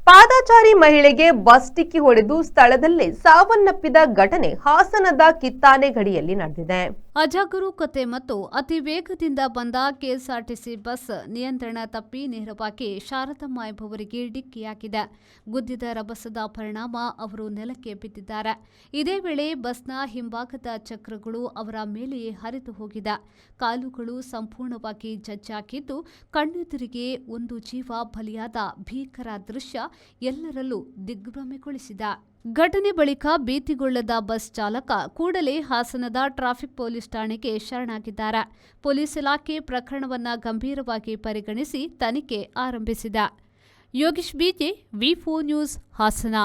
ಪಾದಚಾರಿ ಮಹಿಳೆಗೆ ಬಸ್ ಡಿಕ್ಕಿ ಹೊಡೆದು ಸ್ಥಳದಲ್ಲೇ ಸಾವನ್ನಪ್ಪಿದ ಘಟನೆ ಹಾಸನದ ಕಿತ್ತಾನೆ ಗಡಿಯಲ್ಲಿ ನಡೆದಿದೆ. ಅಜಾಗರೂಕತೆ ಮತ್ತು ಅತಿ ವೇಗದಿಂದ ಬಂದ ಕೆಎಸ್ಆರ್ಟಿಸಿ ಬಸ್ ನಿಯಂತ್ರಣ ತಪ್ಪಿ ನೇರವಾಗಿ ಶಾರದಮ್ಮ ಎಂಬುವರಿಗೆ ಡಿಕ್ಕಿಯಾಗಿದೆ. ಗುದ್ದಿದ ರಭಸದ ಪರಿಣಾಮ ಅವರು ನೆಲಕ್ಕೆ ಬಿದ್ದಿದ್ದಾರೆ. ಇದೇ ವೇಳೆ ಬಸ್ನ ಹಿಂಭಾಗದ ಚಕ್ರಗಳು ಅವರ ಮೇಲೆಯೇ ಹರಿದು ಹೋಗಿದೆ. ಕಾಲುಗಳು ಸಂಪೂರ್ಣವಾಗಿ ಜಜ್ಜಾಗಿದ್ದು, ಕಣ್ಣೆದುರಿಗೆ ಒಂದು ಜೀವ ಬಲಿಯಾದ ಭೀಕರ ದೃಶ್ಯ ಎಲ್ಲರಲ್ಲೂ ದಿಗ್ಭ್ರಮೆಗೊಳಿಸಿದೆ. ಘಟನೆ ಬಳಿಕ ಭೀತಿಗೊಳ್ಳದ ಬಸ್ ಚಾಲಕ ಕೂಡಲೇ ಹಾಸನದ ಟ್ರಾಫಿಕ್ ಪೊಲೀಸ್ ಠಾಣೆಗೆ ಶರಣಾಗಿದ್ದಾರೆ. ಪೊಲೀಸ್ ಇಲಾಖೆ ಪ್ರಕರಣವನ್ನು ಗಂಭೀರವಾಗಿ ಪರಿಗಣಿಸಿ ತನಿಖೆ ಆರಂಭಿಸಿದೆ. ಯೋಗೀಶ್ ಬಿಜೆ, ವಿ4 ನ್ಯೂಸ್, ಹಾಸನ.